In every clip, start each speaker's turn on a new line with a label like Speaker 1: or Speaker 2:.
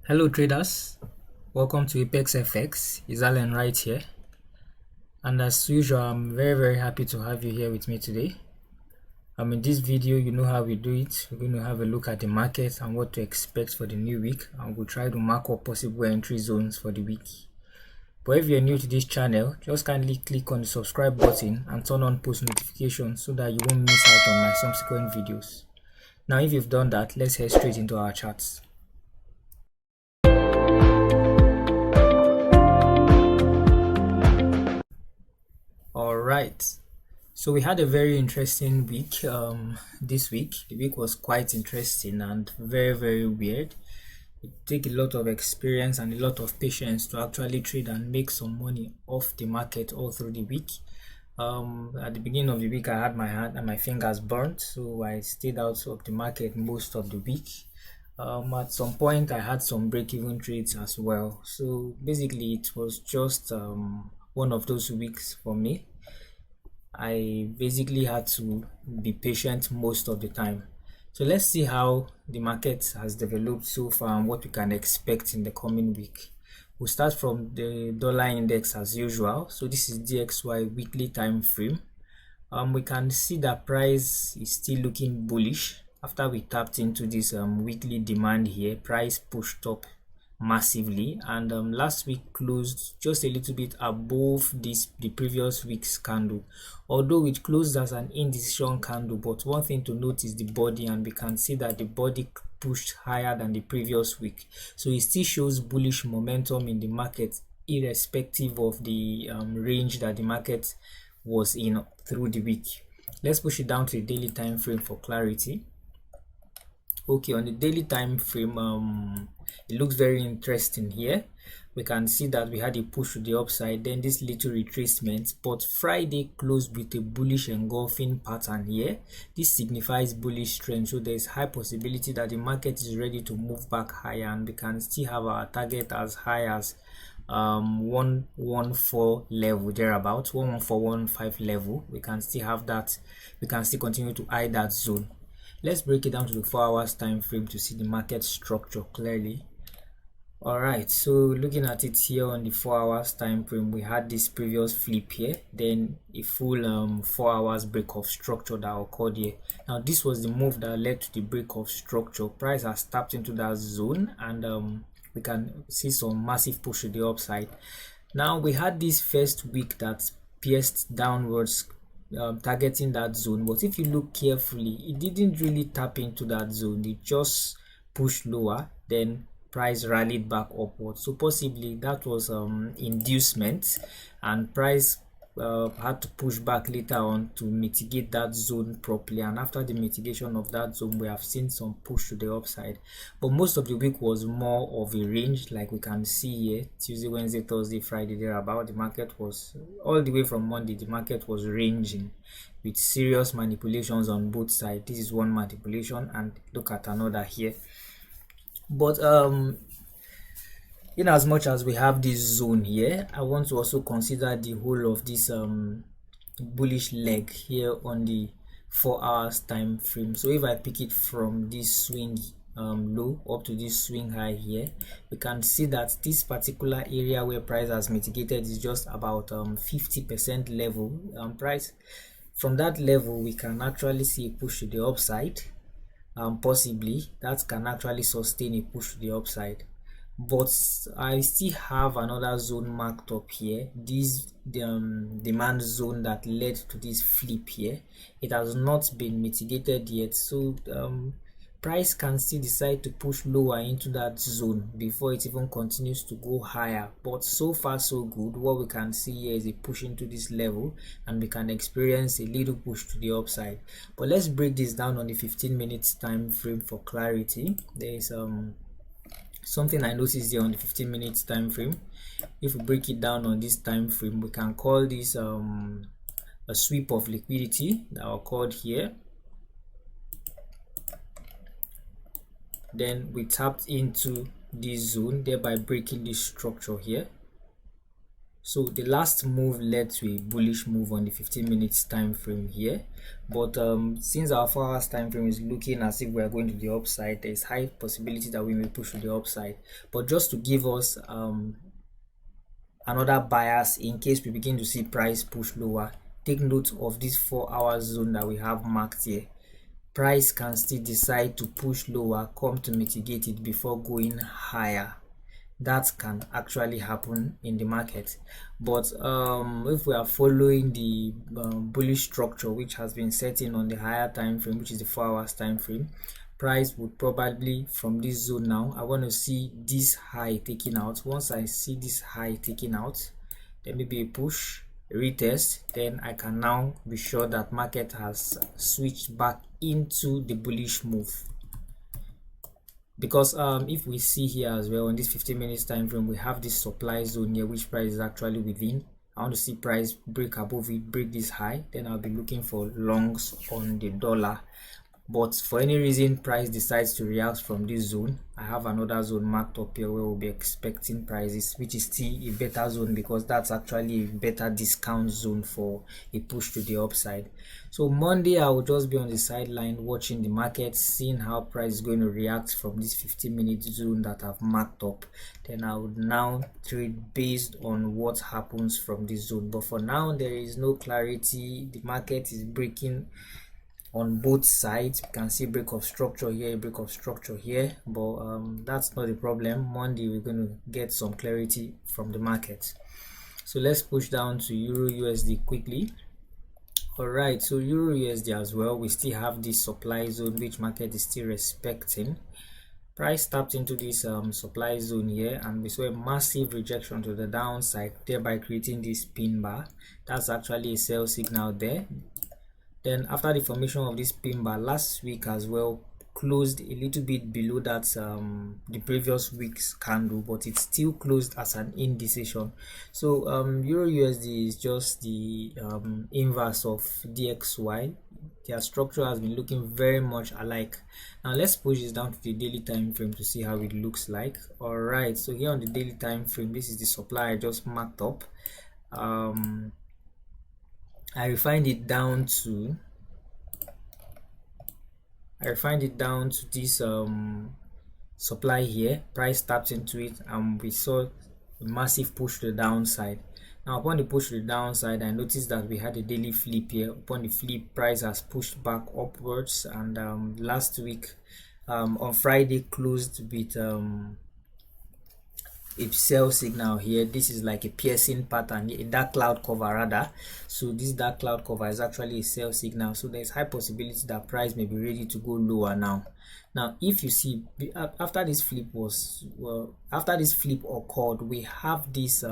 Speaker 1: Hello traders, welcome to Apex FX. It's Alan right here, and as usual I'm very happy to have you here with me today. In this video, you know how we do it. We're going to have a look at the market and what to expect for the new week, and we'll try to mark up possible entry zones for the week. But if you're new to this channel, just kindly click on the subscribe button and turn on post notifications so that you won't miss out on my subsequent videos. Now if you've done that, let's head straight into our charts. Alright, so we had a very interesting week this week. The week was quite interesting and very weird. It takes a lot of experience and a lot of patience to actually trade and make some money off the market all through the week. At the beginning of the week, I had my hand and my fingers burnt, so I stayed out of the market most of the week. At some point, I had some break-even trades as well. So basically, it was just one of those weeks for me. I basically had to be patient most of the time. So let's see how the market has developed so far and what we can expect in the coming week. We'll start from the dollar index as usual. So this is DXY weekly time frame. We can see that price is still looking bullish after we tapped into this weekly demand here. Price pushed up massively, and last week closed just a little bit above the previous week's candle, although it closed as an indecision candle. But one thing to note is the body, and we can see that the body pushed higher than the previous week, so it still shows bullish momentum in the market irrespective of the range that the market was in through the week. Let's push it down to the daily time frame for clarity. Okay, on the daily time frame, it looks very interesting here. We can see that we had a push to the upside, then this little retracement, but Friday closed with a bullish engulfing pattern here. This signifies bullish trend, so there is high possibility that the market is ready to move back higher, and we can still have our target as high as 114 level, thereabout 11415 level. We can still have that. We can still continue to eye that zone. Let's break it down to the 4 hours time frame to see the market structure clearly. Alright, so looking at it here on the 4 hours time frame, we had this previous flip here, then a full 4 hours break of structure that occurred here. Now this was the move that led to the break of structure. Price has tapped into that zone, and we can see some massive push to the upside. Now we had this first week that pierced downwards, targeting that zone, but if you look carefully, it didn't really tap into that zone. It just pushed lower, then price rallied back upward. So possibly that was inducement, and price had to push back later on to mitigate that zone properly, and after the mitigation of that zone, we have seen some push to the upside. But most of the week was more of a range, like we can see here. Tuesday, Wednesday, Thursday, Friday, thereabout, the market was all the way from Monday, the market was ranging with serious manipulations on both sides. This is one manipulation, and look at another here. But in as much as we have this zone here, I want to also consider the whole of this bullish leg here on the 4 hours time frame. So if I pick it from this swing low up to this swing high here, we can see that this particular area where price has mitigated is just about 50% level. Price from that level, we can actually see a push to the upside. Possibly that can actually sustain a push to the upside, but I still have another zone marked up here. This demand zone that led to this flip here, it has not been mitigated yet, so price can still decide to push lower into that zone before it even continues to go higher. But so far so good. What we can see here is a push into this level, and we can experience a little push to the upside. But let's break this down on the 15 minutes time frame for clarity. There is something I noticed here on the 15 minutes time frame. If we break it down on this time frame, we can call this a sweep of liquidity that occurred here. Then we tapped into this zone, thereby breaking this structure here. So the last move led to a bullish move on the 15 minutes time frame here, but since our 4 hours time frame is looking as if we are going to the upside, there is high possibility that we may push to the upside. But just to give us another bias in case we begin to see price push lower, take note of this 4-hour zone that we have marked here. Price can still decide to push lower, come to mitigate it before going higher. That can actually happen in the market. But if we are following the bullish structure which has been setting on the higher time frame, which is the 4 hours time frame, price would probably, from this zone now, I want to see this high taken out. Once I see this high taken out, there may be a push, a retest, then I can now be sure that market has switched back into the bullish move. Because if we see here as well on this 15 minutes time frame, we have this supply zone here which price is actually within. I want to see price break above it, break this high, then I'll be looking for longs on the dollar. But for any reason price decides to react from this zone, I have another zone marked up here where we'll be expecting prices, which is still a better zone because that's actually a better discount zone for a push to the upside. So Monday I will just be on the sideline watching the market, seeing how price is going to react from this 15-minute zone that I've marked up. Then I would now trade based on what happens from this zone. But for now there is no clarity. The market is breaking on both sides. You can see break of structure here, break of structure here, but that's not the problem. Monday we're going to get some clarity from the market. So let's push down to Euro USD quickly. All right, so Euro USD as well, we still have this supply zone which market is still respecting. Price tapped into this supply zone here and we saw a massive rejection to the downside, thereby creating this pin bar. That's actually a sell signal there. Then after the formation of this pin bar last week as well, closed a little bit below that the previous week's candle, but it still closed as an indecision. So Euro USD is just the inverse of DXY. Their structure has been looking very much alike. Now let's push this down to the daily time frame to see how it looks like. All right, so here on the daily time frame, this is the supply I just marked up. I refined it down to this supply here. Price tapped into it and we saw a massive push to the downside. Now upon the push to the downside, I noticed that we had a daily flip here. Upon the flip, price has pushed back upwards, and last week on Friday closed with a sell signal here. This is like a piercing pattern, a dark cloud cover rather. So this dark cloud cover is actually a sell signal, so there's high possibility that price may be ready to go lower now. Now if you see after this flip occurred, we have this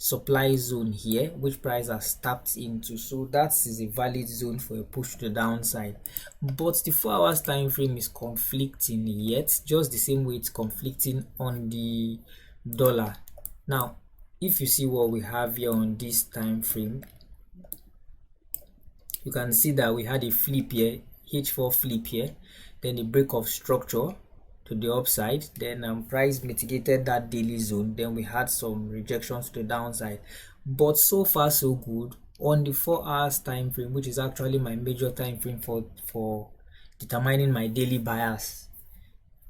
Speaker 1: supply zone here which price has tapped into, so that is a valid zone for a push to the downside. But the 4 hours time frame is conflicting yet, just the same way it's conflicting on the dollar. Now if you see what we have here on this time frame, you can see that we had a flip here, H4 flip here, then a break of structure to the upside, then price mitigated that daily zone, then we had some rejections to the downside. But so far so good on the 4 hours time frame, which is actually my major time frame for determining my daily bias.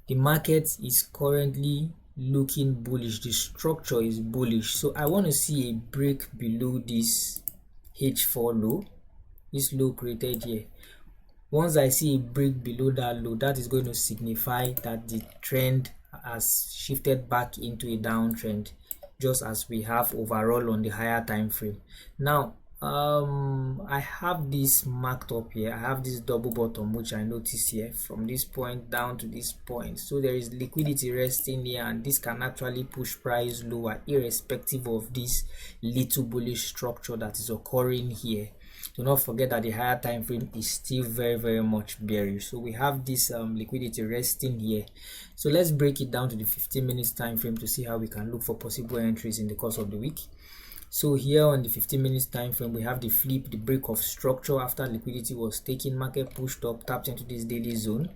Speaker 1: The market is currently looking bullish, the structure is bullish, so I want to see a break below this H4 low, this low created here. Once I see a break below that low, that is going to signify that the trend has shifted back into a downtrend, just as we have overall on the higher time frame. Now I have this marked up here. I have this double bottom which I notice here from this point down to this point, so there is liquidity resting here, and this can actually push price lower irrespective of this little bullish structure that is occurring here. Do not forget that the higher time frame is still very much bearish, so we have this liquidity resting here. So let's break it down to the 15 minutes time frame to see how we can look for possible entries in the course of the week. So here on the 15 minutes time frame, we have the flip, the break of structure after liquidity was taken, market pushed up, tapped into this daily zone.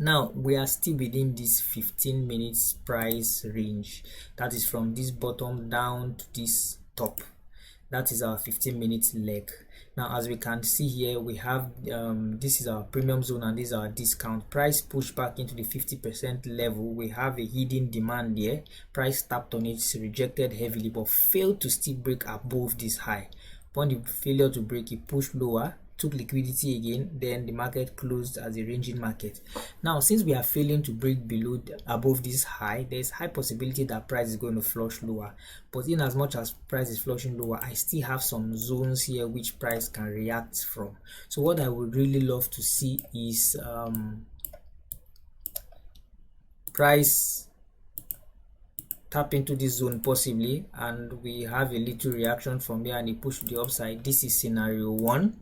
Speaker 1: Now we are still within this 15 minutes price range, that is from this bottom down to this top. That is our 15 minutes leg. Now as we can see here, we have this is our premium zone and this is our discount. Price pushed back into the 50% level. We have a hidden demand here. Price tapped on it, rejected heavily, but failed to still break above this high. Upon the failure to break, it pushed lower, took liquidity again, then the market closed as a ranging market. Now since we are failing to break below above this high, there is high possibility that price is going to flush lower. But in as much as price is flushing lower, I still have some zones here which price can react from. So what I would really love to see is price tap into this zone possibly, and we have a little reaction from here and it push to the upside. This is scenario 1.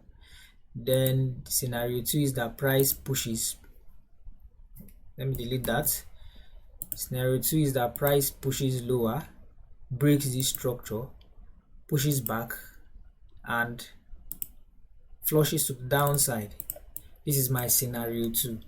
Speaker 1: Then scenario 2 is that price pushes, let me delete that. Scenario 2 is that price pushes lower, breaks this structure, pushes back and flushes to the downside. This is my scenario 2.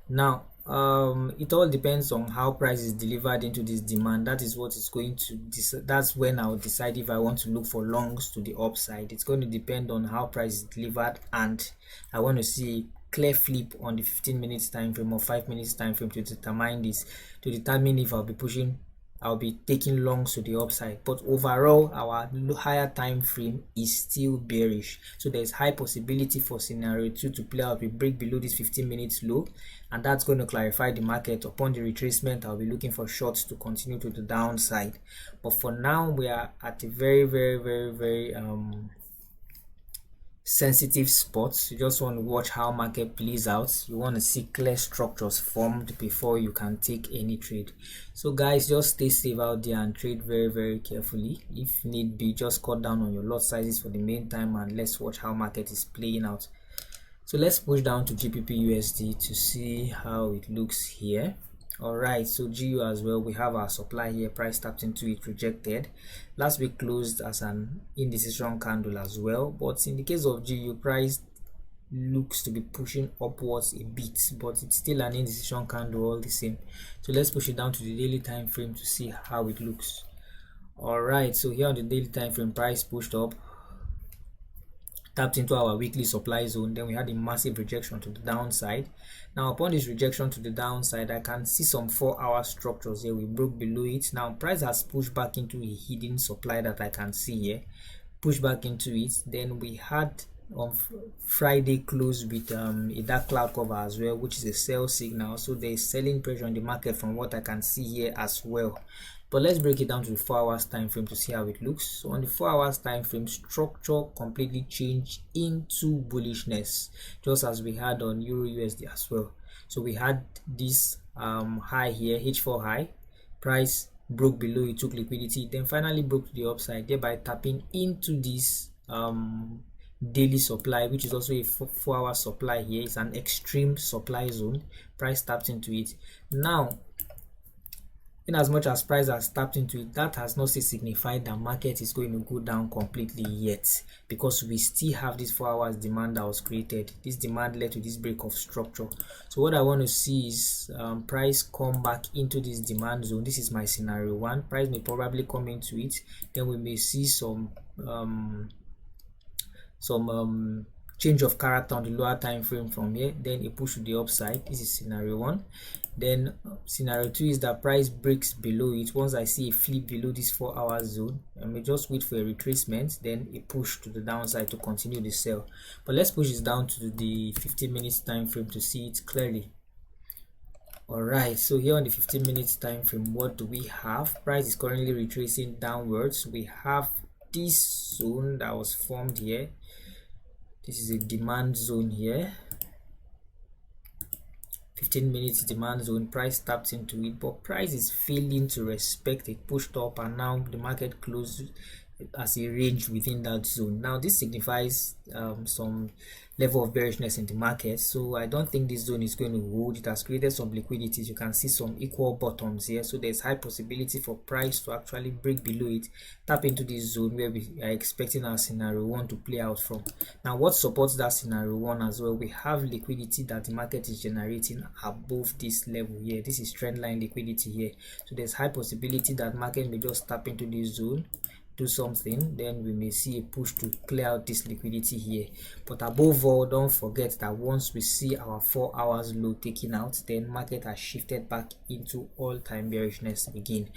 Speaker 1: Now it all depends on how price is delivered into this demand. That is what is going to that's when I'll decide if I want to look for longs to the upside. It's going to depend on how price is delivered, and I want to see clear flip on the 15 minutes time frame or 5 minutes time frame to determine this, to determine if I'll be taking longs to the upside. But overall, our higher time frame is still bearish, so there's high possibility for scenario 2 to play out. We break below this 15 minutes low, and that's going to clarify the market. Upon the retracement, I'll be looking for shorts to continue to the downside. But for now, we are at a very sensitive spots. You just want to watch how market plays out. You want to see clear structures formed before you can take any trade. So guys, just stay safe out there and trade very carefully. If need be, just cut down on your lot sizes for the meantime, and let's watch how market is playing out. So let's push down to GBPUSD to see how it looks here. Alright, so GU as well, we have our supply here. Price tapped into it, rejected. Last week closed as an indecision candle as well, but in the case of GU, price looks to be pushing upwards a bit, but it's still an indecision candle all the same. So let's push it down to the daily time frame to see how it looks. Alright, so here on the daily time frame, price pushed up, tapped into our weekly supply zone, then we had a massive rejection to the downside. Now upon this rejection to the downside, I can see some 4-hour structures here. We broke below it. Now price has pushed back into a hidden supply that I can see here, push back into it. Then we had on Friday close with a dark cloud cover as well, which is a sell signal. So there is selling pressure on the market from what I can see here as well. But let's break it down to the 4 hours time frame to see how it looks. So on the 4 hours time frame, structure completely changed into bullishness, just as we had on EURUSD as well. So we had this high here, H4 high, price broke below, it took liquidity, then finally broke to the upside, thereby tapping into this daily supply, which is also a 4-hour supply here. It's an extreme supply zone. Price tapped into it. Now in as much as price has tapped into it, that has not signified that market is going to go down completely yet, because we still have this 4 hours demand that was created. This demand led to this break of structure. So what I want to see is price come back into this demand zone. This is my scenario 1. Price may probably come into it, then we may see some change of character on the lower time frame from here, then a push to the upside. This is scenario 1. Then scenario 2 is that price breaks below it. Once I see a flip below this 4 hour zone, I may just wait for a retracement, then a push to the downside to continue the sell. But let's push this down to the 15 minutes time frame to see it clearly. Alright, so here on the 15 minutes time frame, what do we have? Price is currently retracing downwards. We have this zone that was formed here. This is a demand zone here, 15 minutes demand zone. Price tapped into it, but price is failing to respect it, pushed up, and now the market closed as a range within that zone. Now this signifies some level of bearishness in the market, so I don't think this zone is going to hold. It has created some liquidities. You can see some equal bottoms here, so there's high possibility for price to actually break below it, tap into this zone where we are expecting our scenario 1 to play out from. Now what supports that scenario 1 as well, we have liquidity that the market is generating above this level here. This is trend line liquidity here, so there's high possibility that market may just tap into this zone, do something, then we may see a push to clear out this liquidity here. But above all, don't forget that once we see our 4 hours low taken out, then market has shifted back into all-time bearishness again.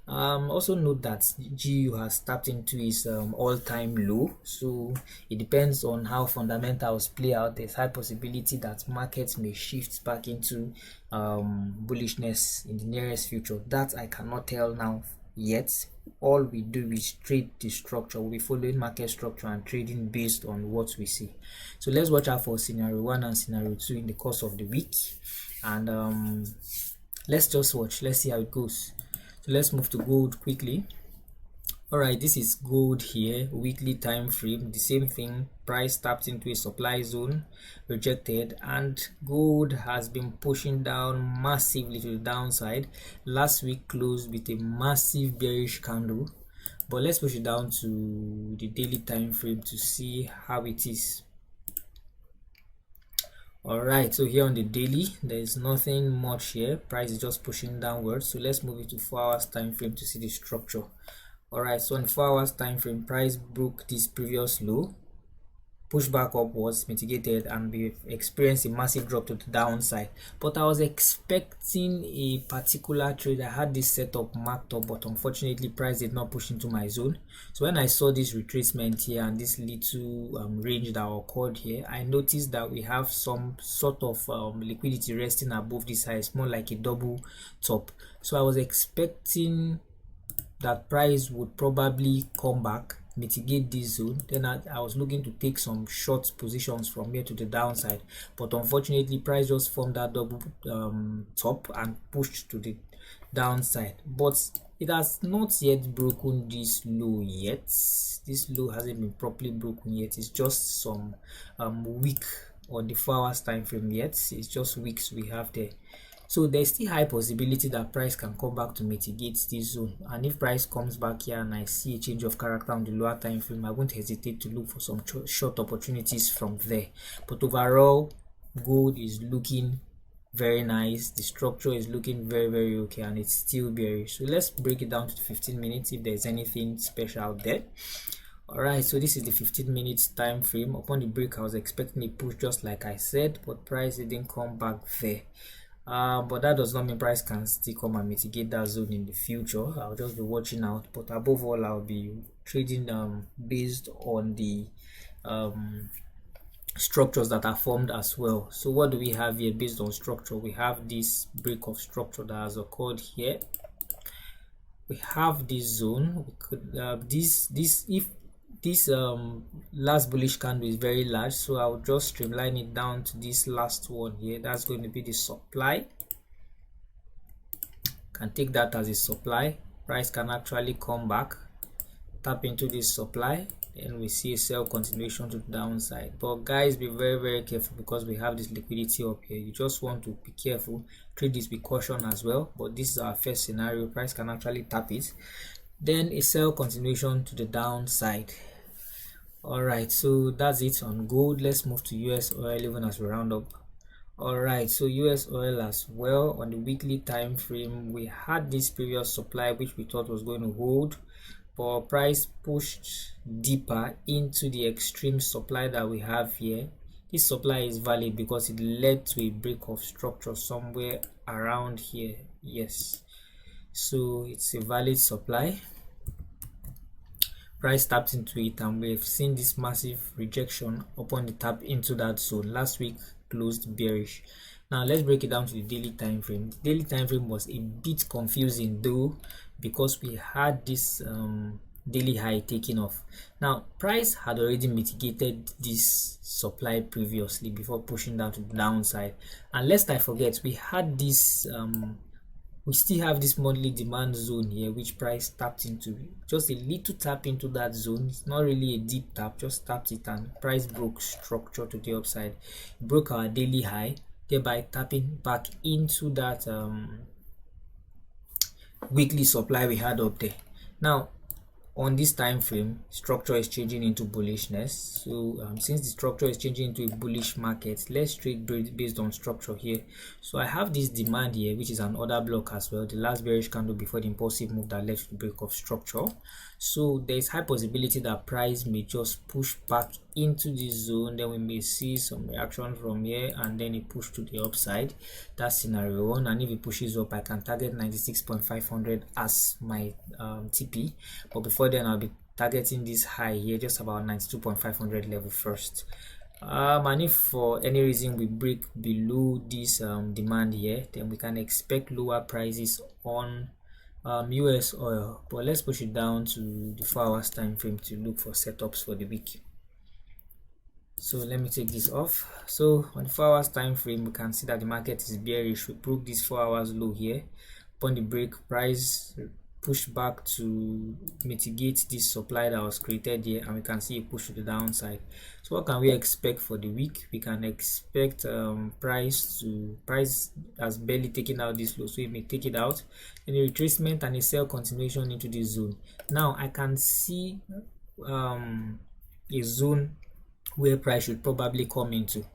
Speaker 1: Also note that GU has tapped into its all-time low, so it depends on how fundamentals play out. There's high possibility that markets may shift back into bullishness in the nearest future. That I cannot tell now yet. All we do is trade the structure. We'll be following market structure and trading based on what we see. So let's watch out for scenario 1 and scenario 2 in the course of the week, and let's just watch. Let's see how it goes. So let's move to gold quickly. All right, this is gold here, weekly time frame. The same thing, price tapped into a supply zone, rejected, and gold has been pushing down massively to the downside. Last week closed with a massive bearish candle, but let's push it down to the daily time frame to see how it is. All right, so here on the daily, there's nothing much here. Price is just pushing downwards, so let's move it to 4 hours time frame to see the structure. Alright, so on 4 hours time frame, price broke this previous low, pushed back upwards, mitigated, and we experienced a massive drop to the downside. But I was expecting a particular trade. I had this setup marked up, but unfortunately price did not push into my zone. So when I saw this retracement here and this little range that occurred here, I noticed that we have some sort of liquidity resting above this high. It's more like a double top. So I was expecting that price would probably come back, mitigate this zone. Then I was looking to take some short positions from here to the downside, but unfortunately price just formed that double top and pushed to the downside, but it has not yet broken this low yet. This low hasn't been properly broken yet. It's just some weak on the 4 hours time frame yet. It's just weeks we have there. So there's still high possibility that price can come back to mitigate this zone, and if price comes back here and I see a change of character on the lower time frame, I won't hesitate to look for some short opportunities from there. But overall, gold is looking very nice. The structure is looking very okay, and it's still bearish. So let's break it down to 15 minutes if there's anything special out there. Alright, so this is the 15 minutes time frame. Upon the break, I was expecting a push just like I said, but price didn't come back there. But that does not mean price can still come and mitigate that zone in the future. I'll just be watching out, but above all, I'll be trading based on the structures that are formed as well. So what do we have here based on structure? We have this break of structure that has occurred here. We have this zone. We could if this last bullish candle is very large, so I'll just streamline it down to this last one here. That's going to be the supply. Can take that as a supply. Price can actually come back, tap into this supply, and we see a sell continuation to the downside. But guys, be very careful because we have this liquidity up here. You just want to be careful, trade this with caution as well. But this is our first scenario. Price can actually tap it, then a sell continuation to the downside. Alright, so that's it on gold. Let's move to US oil even as we round up. Alright, so US oil as well. On the weekly time frame, we had this previous supply which we thought was going to hold, but price pushed deeper into the extreme supply that we have here. This supply is valid because it led to a break of structure somewhere around here. Yes, so it's a valid supply. Price tapped into it, and we've seen this massive rejection upon the tap into that zone. Last week closed bearish. Now let's break it down to the daily time frame. The daily time frame was a bit confusing though, because we had this daily high taking off. Now price had already mitigated this supply previously before pushing down to the downside, and lest I forget, we had this we still have this monthly demand zone here, which price tapped into. Just a little tap into that zone. It's not really a deep tap, just tapped it, and price broke structure to the upside. It broke our daily high, thereby tapping back into that weekly supply we had up there. Now on this time frame, structure is changing into bullishness. So since the structure is changing into a bullish market, let's trade based on structure here. So I have this demand here, which is an order block as well, the last bearish candle before the impulsive move that led to the break of structure. So there's high possibility that price may just push back into this zone, then we may see some reaction from here, and then it push to the upside. That's scenario one. And if it pushes up, I can target 96.500 as my TP, but before then I'll be targeting this high here, just about 92.500 level first. And if for any reason we break below this demand here, then we can expect lower prices on US oil. But let's push it down to the 4 hours time frame to look for setups for the week. So let me take this off. So on the 4 hours time frame, we can see that the market is bearish. We broke this 4 hours low here. Upon the break, price push back to mitigate this supply that was created here, and we can see a push to the downside. So what can we expect for the week? We can expect price has barely taken out this low, so it may take it out, and a retracement and a sell continuation into this zone. Now I can see a zone where price should probably come into.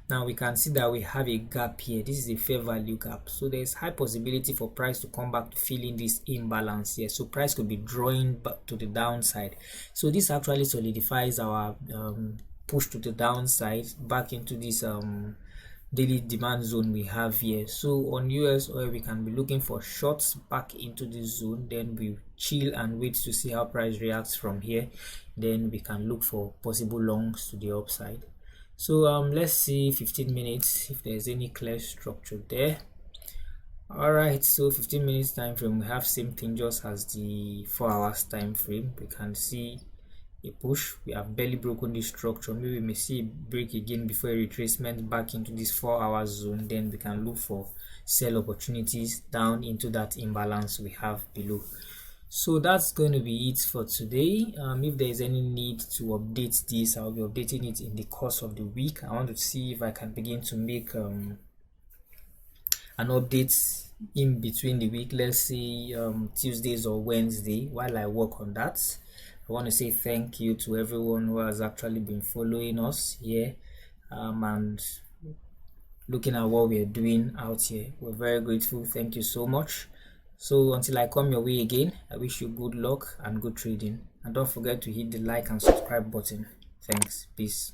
Speaker 1: Now we can see that we have a gap here. This is a fair value gap, so there's high possibility for price to come back to filling this imbalance here. So price could be drawing back to the downside. So this actually solidifies our push to the downside back into this daily demand zone we have here. So on US oil, we can be looking for shorts back into this zone, then we chill and wait to see how price reacts from here. Then we can look for possible longs to the upside. So let's see 15 minutes if there's any clear structure there. All right, so 15 minutes time frame, we have same thing just as the 4 hours time frame. We can see a push. We have barely broken this structure. Maybe we may see a break again before a retracement back into this 4 hours zone. Then we can look for sell opportunities down into that imbalance we have below. So that's going to be it for today. If there is any need to update this, I'll be updating it in the course of the week. I want to see if I can begin to make an update in between the week, let's say Tuesdays or Wednesday, while I work on that. I want to say thank you to everyone who has actually been following us here and looking at what we're doing out here. We're very grateful. Thank you so much. So until I come your way again, I wish you good luck and good trading. And don't forget to hit the like and subscribe button. Thanks. Peace.